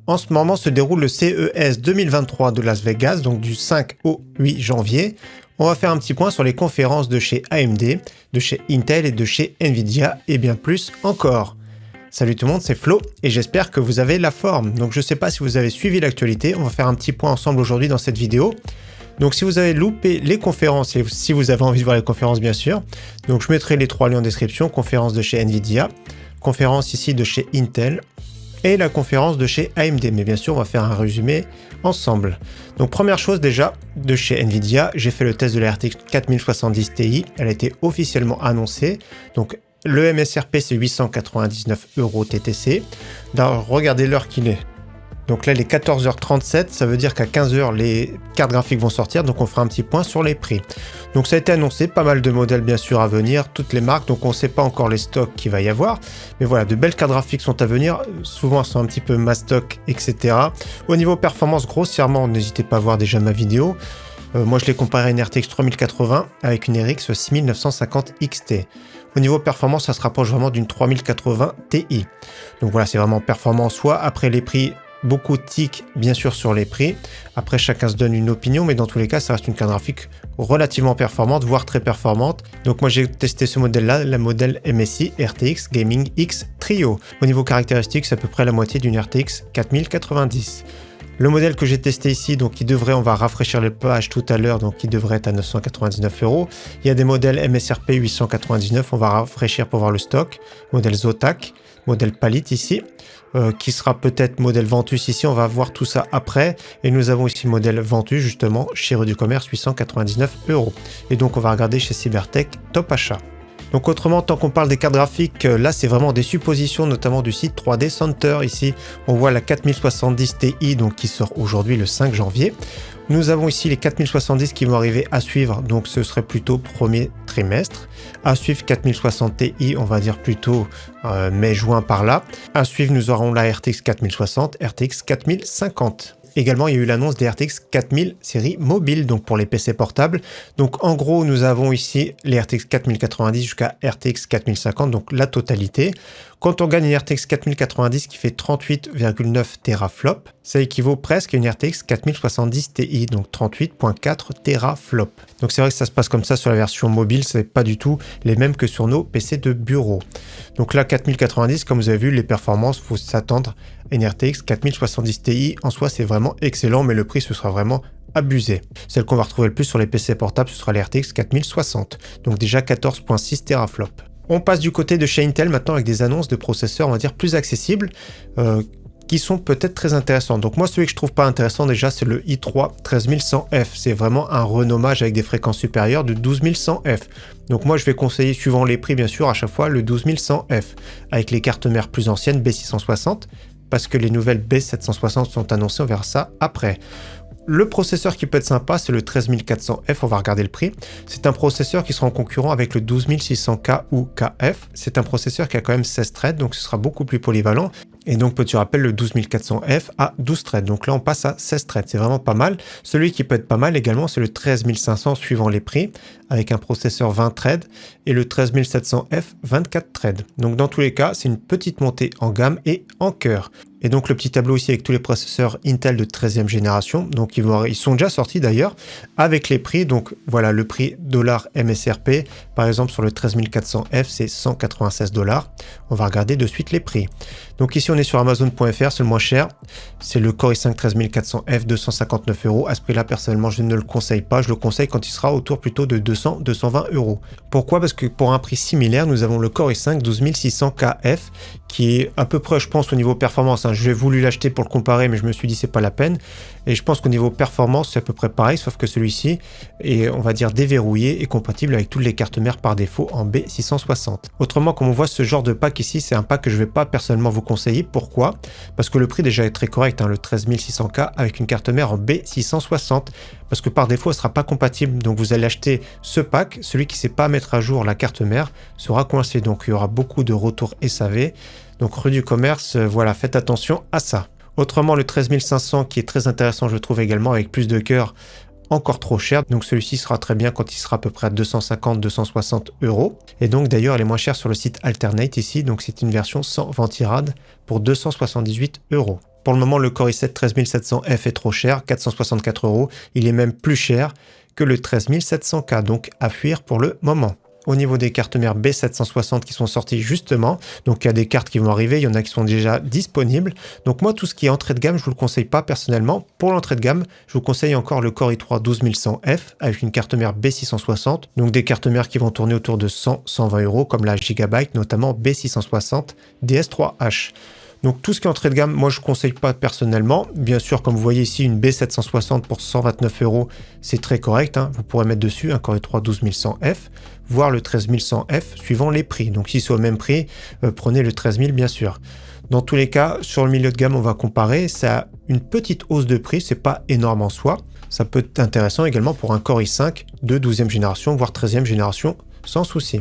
En ce moment se déroule le CES 2023 de Las Vegas, donc du 5 au 8 janvier. On va faire un petit point sur les conférences de chez AMD, de chez Intel et de chez Nvidia et bien plus encore. Salut tout le monde, c'est Flo et j'espère que vous avez la forme. Donc je ne sais pas si vous avez suivi l'actualité, on va faire un petit point ensemble aujourd'hui dans cette vidéo. Donc si vous avez loupé les conférences et si vous avez envie de voir les conférences bien sûr, donc je mettrai les trois liens en description, conférence de chez Nvidia, conférence ici de chez Intel et la conférence de chez AMD. Mais bien sûr on va faire un résumé ensemble. Donc première chose déjà de chez Nvidia, j'ai fait le test de la RTX 4070 Ti, elle a été officiellement annoncée. Donc le MSRP c'est 899 € TTC. Regardez l'heure qu'il est. Donc là, il est 14h37, ça veut dire qu'à 15h, les cartes graphiques vont sortir, donc on fera un petit point sur les prix. Donc ça a été annoncé, pas mal de modèles bien sûr à venir, toutes les marques, donc on ne sait pas encore les stocks qu'il va y avoir. Mais voilà, de belles cartes graphiques sont à venir, souvent elles sont un petit peu mass stock, etc. Au niveau performance, grossièrement, n'hésitez pas à voir déjà ma vidéo. Moi, je l'ai comparé à une RTX 3080 avec une RX 6950 XT. Au niveau performance, ça se rapproche vraiment d'une 3080 Ti. Donc voilà, c'est vraiment performant soit après les prix. Beaucoup de tics bien sûr sur les prix, après chacun se donne une opinion, mais dans tous les cas ça reste une carte graphique relativement performante, voire très performante. Donc moi j'ai testé ce modèle là, le modèle MSI RTX Gaming X Trio. Au niveau caractéristique c'est à peu près la moitié d'une RTX 4090. Le modèle que j'ai testé ici, donc on va rafraîchir les pages tout à l'heure, donc qui devrait être à 999 €. Il y a des modèles MSRP 899, on va rafraîchir pour voir le stock. Modèle Zotac, modèle Palit ici, qui sera peut-être modèle Ventus ici, on va voir tout ça après. Et nous avons ici modèle Ventus justement chez Rue du Commerce 899 €. Et donc on va regarder chez Cybertech Top Achat. Donc autrement, tant qu'on parle des cartes graphiques, là c'est vraiment des suppositions, notamment du site 3D Center. Ici, on voit la 4070 Ti donc qui sort aujourd'hui le 5 janvier. Nous avons ici les 4070 qui vont arriver à suivre, donc ce serait plutôt premier trimestre. À suivre 4060 Ti, on va dire plutôt mai-juin par là. À suivre, nous aurons la RTX 4060, RTX 4050. Également, il y a eu l'annonce des RTX 4000 série mobile, donc pour les PC portables. Donc en gros, nous avons ici les RTX 4090 jusqu'à RTX 4050, donc la totalité. Quand on gagne une RTX 4090 qui fait 38,9 teraflop, ça équivaut presque à une RTX 4070 Ti, donc 38,4 teraflop. Donc c'est vrai que ça se passe comme ça sur la version mobile, c'est pas du tout les mêmes que sur nos PC de bureau. Donc là, 4090, comme vous avez vu, les performances, faut s'attendre à une RTX 4070 Ti. En soi, c'est vraiment excellent, mais le prix, ce sera vraiment abusé. Celle qu'on va retrouver le plus sur les PC portables, ce sera les RTX 4060, donc déjà 14,6 teraflop. On passe du côté de chez Intel maintenant avec des annonces de processeurs, on va dire, plus accessibles, qui sont peut-être très intéressants. Donc moi, celui que je trouve pas intéressant déjà, c'est le i3 13100F. C'est vraiment un renommage avec des fréquences supérieures de 12100F. Donc moi, je vais conseiller, suivant les prix bien sûr, à chaque fois le 12100F, avec les cartes mères plus anciennes B660, parce que les nouvelles B760 sont annoncées, on verra ça après. Le processeur qui peut être sympa, c'est le 13400F, on va regarder le prix. C'est un processeur qui sera en concurrent avec le 12600K ou KF. C'est un processeur qui a quand même 16 threads, donc ce sera beaucoup plus polyvalent. Et donc, petit rappel, le 12400F a 12 threads. Donc là, on passe à 16 threads. C'est vraiment pas mal. Celui qui peut être pas mal également, c'est le 13500 suivant les prix, avec un processeur 20 threads, et le 13700F 24 threads. Donc dans tous les cas, c'est une petite montée en gamme et en cœur. Et donc le petit tableau ici avec tous les processeurs Intel de 13e génération, donc ils sont déjà sortis d'ailleurs, avec les prix. Donc voilà, le prix dollar MSRP, par exemple sur le 13400F, c'est 196 $. On va regarder de suite les prix. Donc ici on est sur Amazon.fr, c'est le moins cher, c'est le Core i5 13400F, 259 €. À ce prix-là, personnellement, je ne le conseille pas, je le conseille quand il sera autour plutôt de 200-220 €. Pourquoi? Parce que pour un prix similaire, nous avons le Core i5 12600KF, qui est à peu près, je pense, au niveau performance. J'ai voulu l'acheter pour le comparer, mais je me suis dit c'est pas la peine. Et je pense qu'au niveau performance, c'est à peu près pareil, sauf que celui-ci est, on va dire, déverrouillé et compatible avec toutes les cartes mères par défaut en B660. Autrement, comme on voit, ce genre de pack ici, c'est un pack que je vais pas personnellement vous conseiller. Pourquoi? Parce que le prix déjà est très correct, le 13600K avec une carte mère en B660. Parce que par défaut, elle ne sera pas compatible. Donc vous allez acheter ce pack, celui qui ne sait pas mettre à jour la carte mère sera coincé. Donc il y aura beaucoup de retours SAV. Donc rue du commerce, voilà, faites attention à ça. Autrement, le 13500 qui est très intéressant, je trouve également, avec plus de cœur, encore trop cher. Donc celui-ci sera très bien quand il sera à peu près à 250-260 €. Et donc d'ailleurs, elle est moins chère sur le site Alternate ici. Donc c'est une version sans ventirad pour 278 €. Pour le moment, le Core i7 13700F est trop cher, 464 €. Il est même plus cher que le 13700K, donc à fuir pour le moment. Au niveau des cartes mères B760 qui sont sorties justement, donc il y a des cartes qui vont arriver, il y en a qui sont déjà disponibles. Donc moi, tout ce qui est entrée de gamme, je vous le conseille pas personnellement. Pour l'entrée de gamme, je vous conseille encore le Core i3 12100F avec une carte mère B660, donc des cartes mères qui vont tourner autour de 100-120 €, comme la Gigabyte, notamment B660 DS3H. Donc tout ce qui est entrée de gamme, moi je ne conseille pas personnellement. Bien sûr, comme vous voyez ici, une B760 pour 129 €, c'est très correct. Vous pourrez mettre dessus un Core i3 12100F, voire le 13100F, suivant les prix. Donc si c'est au même prix, prenez le 13000 bien sûr. Dans tous les cas, sur le milieu de gamme, on va comparer. Ça a une petite hausse de prix, c'est pas énorme en soi. Ça peut être intéressant également pour un Core i5 de 12e génération, voire 13e génération, sans souci.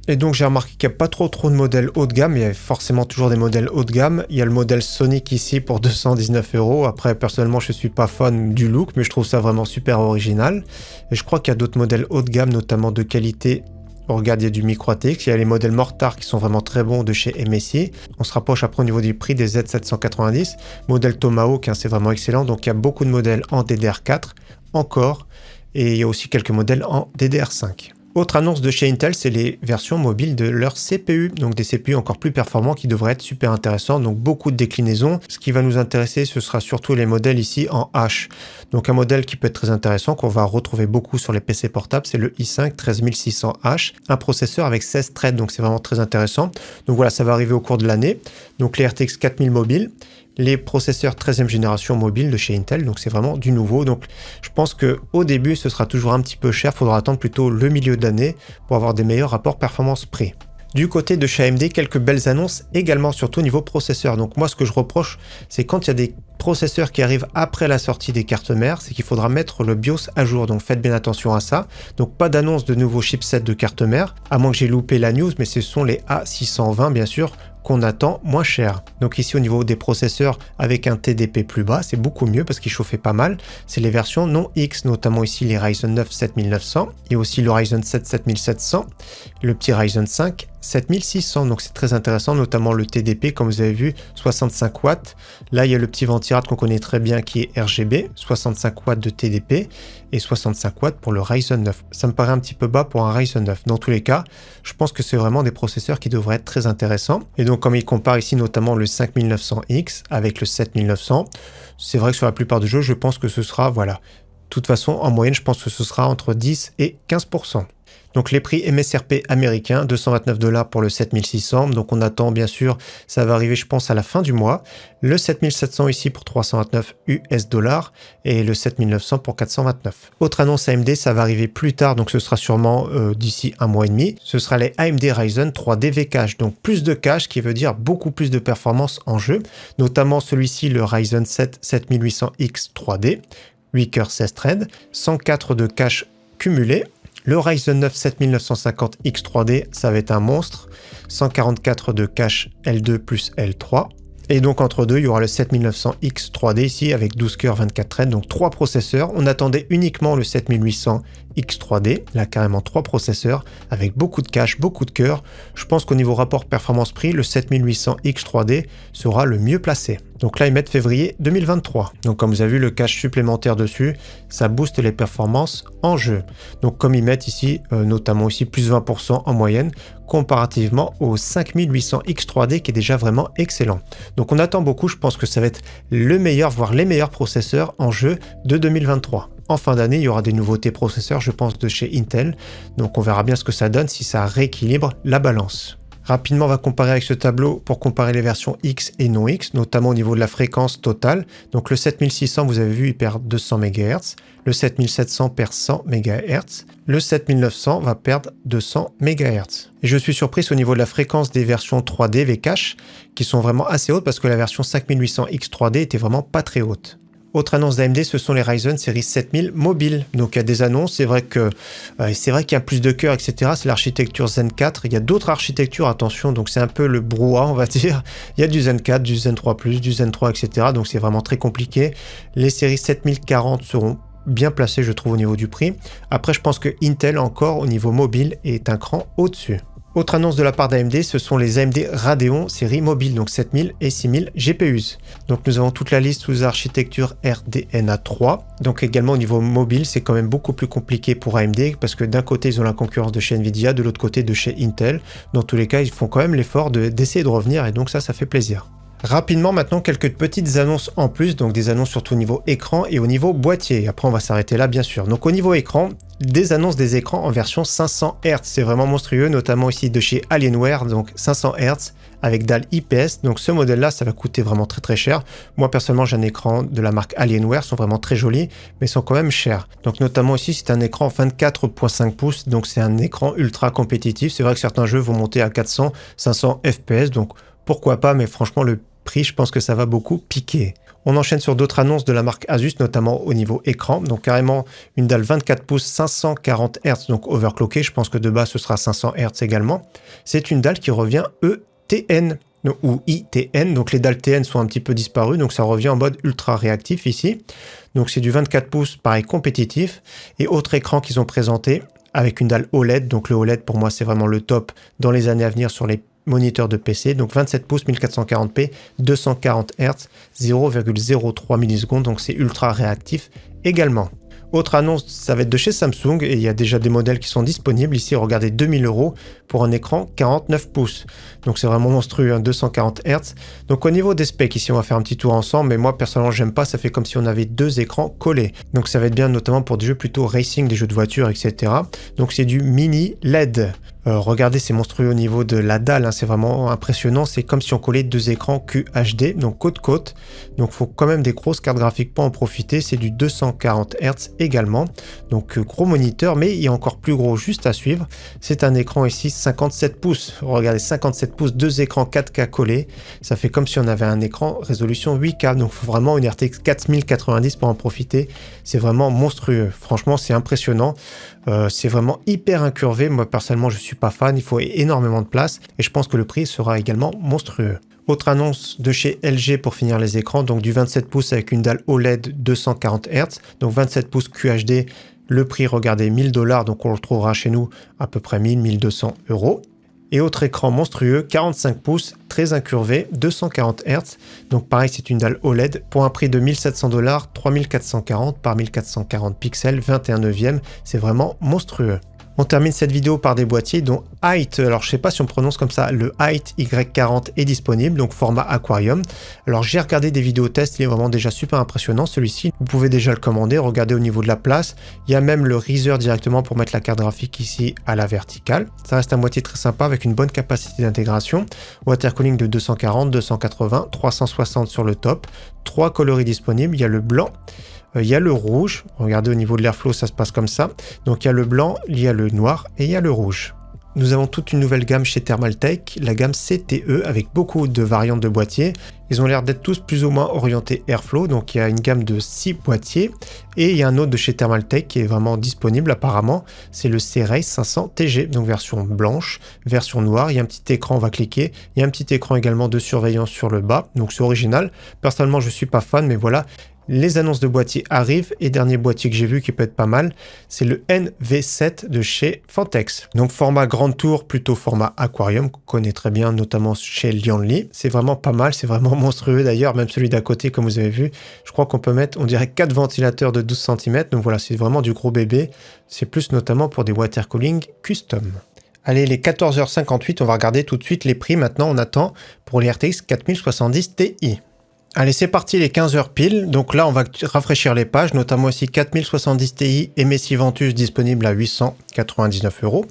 Et donc j'ai remarqué qu'il n'y a pas trop de modèles haut de gamme, il y a forcément toujours des modèles haut de gamme. Il y a le modèle Sonic ici pour 219 €. Après personnellement je ne suis pas fan du look, mais je trouve ça vraiment super original. Et je crois qu'il y a d'autres modèles haut de gamme, notamment de qualité. On regarde, il y a du Micro ATX, il y a les modèles Mortar qui sont vraiment très bons de chez MSI. On se rapproche après au niveau du prix des Z790. Modèle Tomahawk, c'est vraiment excellent. Donc il y a beaucoup de modèles en DDR4 encore, et il y a aussi quelques modèles en DDR5. Autre annonce de chez Intel, c'est les versions mobiles de leur CPU, donc des CPU encore plus performants qui devraient être super intéressants, donc beaucoup de déclinaisons. Ce qui va nous intéresser, ce sera surtout les modèles ici en H. Donc un modèle qui peut être très intéressant, qu'on va retrouver beaucoup sur les PC portables, c'est le i5 13600H, un processeur avec 16 threads, donc c'est vraiment très intéressant. Donc voilà, ça va arriver au cours de l'année. Donc les RTX 4000 mobiles, les processeurs 13e génération mobile de chez Intel, donc c'est vraiment du nouveau. Donc je pense qu'au début, ce sera toujours un petit peu cher, il faudra attendre plutôt le milieu d'année pour avoir des meilleurs rapports performance-prix. Du côté de chez AMD, quelques belles annonces également, surtout au niveau processeur. Donc moi, ce que je reproche, c'est quand il y a des processeurs qui arrivent après la sortie des cartes mères, c'est qu'il faudra mettre le BIOS à jour. Donc faites bien attention à ça. Donc pas d'annonce de nouveaux chipsets de cartes mères, à moins que j'ai loupé la news, mais ce sont les A620 bien sûr, qu'on attend moins cher. Donc ici au niveau des processeurs avec un TDP plus bas, c'est beaucoup mieux parce qu'il chauffait pas mal. C'est les versions non X, notamment ici les Ryzen 9 7900 et aussi le Ryzen 7 7700, le petit Ryzen 5 7600. Donc c'est très intéressant, notamment le TDP comme vous avez vu, 65 watts. Là il y a le petit ventirad qu'on connaît très bien qui est RGB, 65 watts de TDP et 65 watts pour le Ryzen 9. Ça me paraît un petit peu bas pour un Ryzen 9. Dans tous les cas, je pense que c'est vraiment des processeurs qui devraient être très intéressants. Et donc comme il compare ici notamment le 5900X avec le 7900, c'est vrai que sur la plupart des jeux, je pense que ce sera, voilà. De toute façon, en moyenne, je pense que ce sera entre 10 et 15%. Donc les prix MSRP américains, 229 $ pour le 7600. Donc on attend bien sûr, ça va arriver je pense à la fin du mois. Le 7700 ici pour 329 US $ et le 7900 pour 429. Autre annonce AMD, ça va arriver plus tard, donc ce sera sûrement d'ici un mois et demi. Ce sera les AMD Ryzen 3D V-Cache, donc plus de cache qui veut dire beaucoup plus de performance en jeu. Notamment celui-ci, le Ryzen 7 7800X 3D, 8 cœurs 16 threads, 104 de cache cumulé. Le Ryzen 9 7950X 3D, ça va être un monstre. 144 de cache L2 plus L3. Et donc entre deux, il y aura le 7900X 3D ici avec 12 cœurs 24 threads, donc 3 processeurs. On attendait uniquement le 7800X 3D, là carrément 3 processeurs avec beaucoup de cache, beaucoup de cœurs. Je pense qu'au niveau rapport performance-prix, le 7800X 3D sera le mieux placé. Donc là, ils mettent février 2023. Donc comme vous avez vu, le cache supplémentaire dessus, ça booste les performances en jeu. Donc comme ils mettent ici, notamment aussi plus 20% en moyenne, comparativement au 5800X 3D qui est déjà vraiment excellent. Donc on attend beaucoup, je pense que ça va être le meilleur, voire les meilleurs processeurs en jeu de 2023. En fin d'année, il y aura des nouveautés processeurs, je pense, de chez Intel. Donc on verra bien ce que ça donne, si ça rééquilibre la balance. Rapidement, on va comparer avec ce tableau pour comparer les versions X et non X, notamment au niveau de la fréquence totale. Donc le 7600, vous avez vu, il perd 200 MHz. Le 7700 perd 100 MHz. Le 7900 va perdre 200 MHz. Et je suis surpris au niveau de la fréquence des versions 3D V-Cache, qui sont vraiment assez hautes parce que la version 5800X 3D était vraiment pas très haute. Autre annonce d'AMD, ce sont les Ryzen série 7000 mobiles. Donc il y a des annonces, c'est vrai qu'il y a plus de cœurs, etc. C'est l'architecture Zen 4. Il y a d'autres architectures, attention, donc c'est un peu le brouhaha, on va dire. Il y a du Zen 4, du Zen 3+, du Zen 3, etc. Donc c'est vraiment très compliqué. Les séries 7040 seront bien placées, je trouve, au niveau du prix. Après, je pense que Intel, encore, au niveau mobile, est un cran au-dessus. Autre annonce de la part d'AMD, ce sont les AMD Radeon série mobile, donc 7000 et 6000 GPUs. Donc nous avons toute la liste sous architecture RDNA 3. Donc également au niveau mobile, c'est quand même beaucoup plus compliqué pour AMD parce que d'un côté ils ont la concurrence de chez Nvidia, de l'autre côté de chez Intel. Dans tous les cas, ils font quand même l'effort d'essayer de revenir et donc ça fait plaisir. Rapidement maintenant, quelques petites annonces en plus, donc des annonces surtout au niveau écran et au niveau boîtier. Après on va s'arrêter là bien sûr. Donc au niveau écran, des annonces des écrans en version 500 Hz, c'est vraiment monstrueux, notamment ici de chez Alienware, donc 500 Hz avec dalle IPS. Donc ce modèle là, ça va coûter vraiment très cher. Moi personnellement j'ai un écran de la marque Alienware, sont vraiment très jolis, mais sont quand même chers. Donc notamment ici c'est un écran 24.5 pouces, donc c'est un écran ultra compétitif. C'est vrai que certains jeux vont monter à 400, 500 FPS, donc pourquoi pas, mais franchement le prix, je pense que ça va beaucoup piquer. On enchaîne sur d'autres annonces de la marque Asus, notamment au niveau écran. Donc carrément une dalle 24 pouces 540 Hz, donc overclockée. Je pense que de base ce sera 500 Hz également. C'est une dalle qui revient ETN ou ITN. Donc les dalles TN sont un petit peu disparues, donc ça revient en mode ultra réactif ici. Donc c'est du 24 pouces, pareil compétitif. Et autre écran qu'ils ont présenté avec une dalle OLED. Donc le OLED pour moi c'est vraiment le top dans les années à venir sur les moniteur de PC, donc 27 pouces 1440p, 240 Hz, 0,03 millisecondes, donc c'est ultra réactif également. Autre annonce, ça va être de chez Samsung et il y a déjà des modèles qui sont disponibles. Ici, regardez 2000 € pour un écran 49 pouces. Donc c'est vraiment monstrueux, hein, 240 Hz. Donc au niveau des specs, ici on va faire un petit tour ensemble, mais moi personnellement j'aime pas, ça fait comme si on avait deux écrans collés. Donc ça va être bien notamment pour des jeux plutôt racing, des jeux de voiture, etc. Donc c'est du mini LED. Regardez, c'est monstrueux au niveau de la dalle, hein, c'est vraiment impressionnant. C'est comme si on collait deux écrans QHD, donc côte-côte. Donc il faut quand même des grosses cartes graphiques pour en profiter. C'est du 240 Hz également. Donc gros moniteur, mais il y a encore plus gros juste à suivre. C'est un écran ici 57 pouces. Regardez, 57 pouces, deux écrans 4K collés. Ça fait comme si on avait un écran résolution 8K. Donc il faut vraiment une RTX 4090 pour en profiter. C'est vraiment monstrueux. Franchement, c'est impressionnant. C'est vraiment hyper incurvé. Moi personnellement, je suis pas fan, il faut énormément de place et je pense que le prix sera également monstrueux. Autre annonce de chez LG pour finir les écrans, donc du 27 pouces avec une dalle OLED 240 Hz, donc 27 pouces QHD, le prix regardez 1000 $, donc on le retrouvera chez nous à peu près 1000-1200 €. Et autre écran monstrueux, 45 pouces, très incurvé, 240 Hz. Donc pareil, c'est une dalle OLED pour un prix de 1700 $, 3440 par 1440 pixels, 21/9. C'est vraiment monstrueux. On termine cette vidéo par des boîtiers dont Height, alors je sais pas si on prononce comme ça, le Height Y40 est disponible, donc format aquarium. Alors j'ai regardé des vidéos tests, il est vraiment déjà super impressionnant celui-ci. Vous pouvez déjà le commander, regardez au niveau de la place. Il y a même le riser directement pour mettre la carte graphique ici à la verticale. Ça reste un boîtier très sympa avec une bonne capacité d'intégration. Water cooling de 240, 280, 360 sur le top. 3 coloris disponibles, il y a le blanc. Il y a le rouge, regardez au niveau de l'airflow ça se passe comme ça, donc il y a le blanc, il y a le noir et il y a le rouge. Nous avons toute une nouvelle gamme chez Thermaltake, la gamme CTE avec beaucoup de variantes de boîtiers. Ils ont l'air d'être tous plus ou moins orientés airflow, donc il y a une gamme de 6 boîtiers et il y a un autre de chez Thermaltake qui est vraiment disponible apparemment, c'est le C-Race 500 TG, donc version blanche, version noire, il y a un petit écran, on va cliquer, il y a un petit écran également de surveillance sur le bas, donc c'est original. Personnellement je suis pas fan mais voilà. Les annonces de boîtiers arrivent et dernier boîtier que j'ai vu qui peut être pas mal, c'est le NV7 de chez Fantex. Donc format grande tour, plutôt format aquarium, qu'on connaît très bien, notamment chez Lianli. C'est vraiment pas mal, c'est vraiment monstrueux d'ailleurs, même celui d'à côté comme vous avez vu. Je crois qu'on peut mettre, on dirait 4 ventilateurs de 12 cm, donc voilà, c'est vraiment du gros bébé. C'est plus notamment pour des water cooling custom. Allez, les 14h58, on va regarder tout de suite les prix. Maintenant, on attend pour les RTX 4070 Ti. Allez, c'est parti, les 15h pile. Donc là, on va rafraîchir les pages, notamment aussi 4070 Ti et Messi Ventus disponible à 899 €.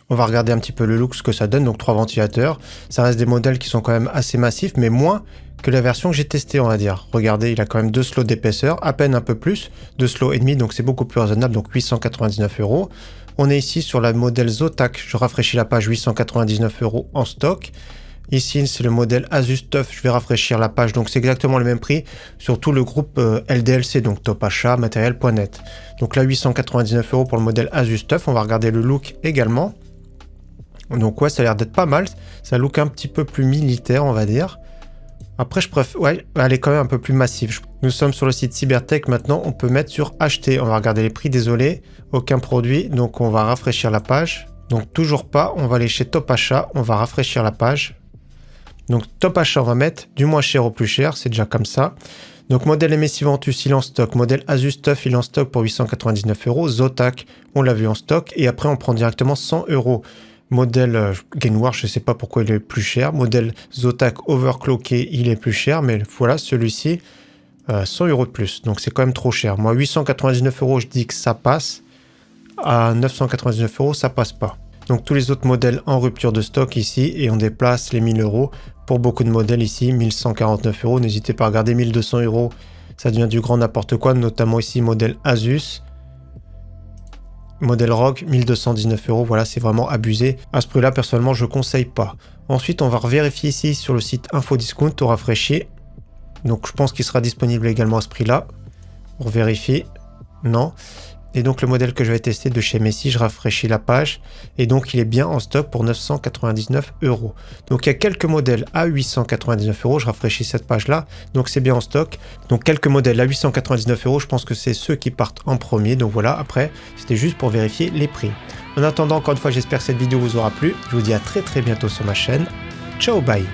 On va regarder un petit peu le look, ce que ça donne. Donc 3 ventilateurs. Ça reste des modèles qui sont quand même assez massifs, mais moins que la version que j'ai testée, on va dire. Regardez, il a quand même 2 slots d'épaisseur, à peine un peu plus, 2 slots et demi, donc c'est beaucoup plus raisonnable, donc 899 €. On est ici sur la modèle Zotac. Je rafraîchis la page, 899 € en stock. Ici, c'est le modèle Asus TUF, je vais rafraîchir la page, donc c'est exactement le même prix sur tout le groupe LDLC, donc Top Achat, Matériel.net. Donc là, 899 € pour le modèle Asus TUF, on va regarder le look également. Donc ouais, ça a l'air d'être pas mal, ça look un petit peu plus militaire, on va dire. Après, je préfère, ouais, elle est quand même un peu plus massive. Nous sommes sur le site Cybertech, maintenant on peut mettre sur acheter, on va regarder les prix, désolé, aucun produit, donc on va rafraîchir la page. Donc toujours pas, on va aller chez Top Achat, on va rafraîchir la page. Donc Top Achat, on va mettre du moins cher au plus cher, c'est déjà comme ça. Donc modèle MSI Ventus, il est en stock. Modèle Asus TUF, il est en stock pour 899 €. Zotac, on l'a vu en stock. Et après, on prend directement 100 €. Modèle Gainwar, je ne sais pas pourquoi il est plus cher. Modèle Zotac overclocké, il est plus cher. Mais voilà, celui-ci, 100 € de plus. Donc c'est quand même trop cher. Moi, 899 €, je dis que ça passe. À 999 €, ça passe pas. Donc tous les autres modèles en rupture de stock ici. Et on déplace les 1000 € pour beaucoup de modèles ici. 1149 €. N'hésitez pas à regarder 1200 €. Ça devient du grand n'importe quoi. Notamment ici, modèle Asus. Modèle ROG, 1219 €. Voilà, c'est vraiment abusé. À ce prix-là, personnellement, je conseille pas. Ensuite, on va vérifier ici sur le site Infodiscount au rafraîchi. Donc je pense qu'il sera disponible également à ce prix-là. On vérifie. Non. Et donc le modèle que je vais tester de chez Messi, je rafraîchis la page. Et donc il est bien en stock pour 999 €. Donc il y a quelques modèles à 899 €. Je rafraîchis cette page-là. Donc c'est bien en stock. Donc quelques modèles à 899 €. Je pense que c'est ceux qui partent en premier. Donc voilà, après, c'était juste pour vérifier les prix. En attendant, encore une fois, j'espère que cette vidéo vous aura plu. Je vous dis à très bientôt sur ma chaîne. Ciao, bye!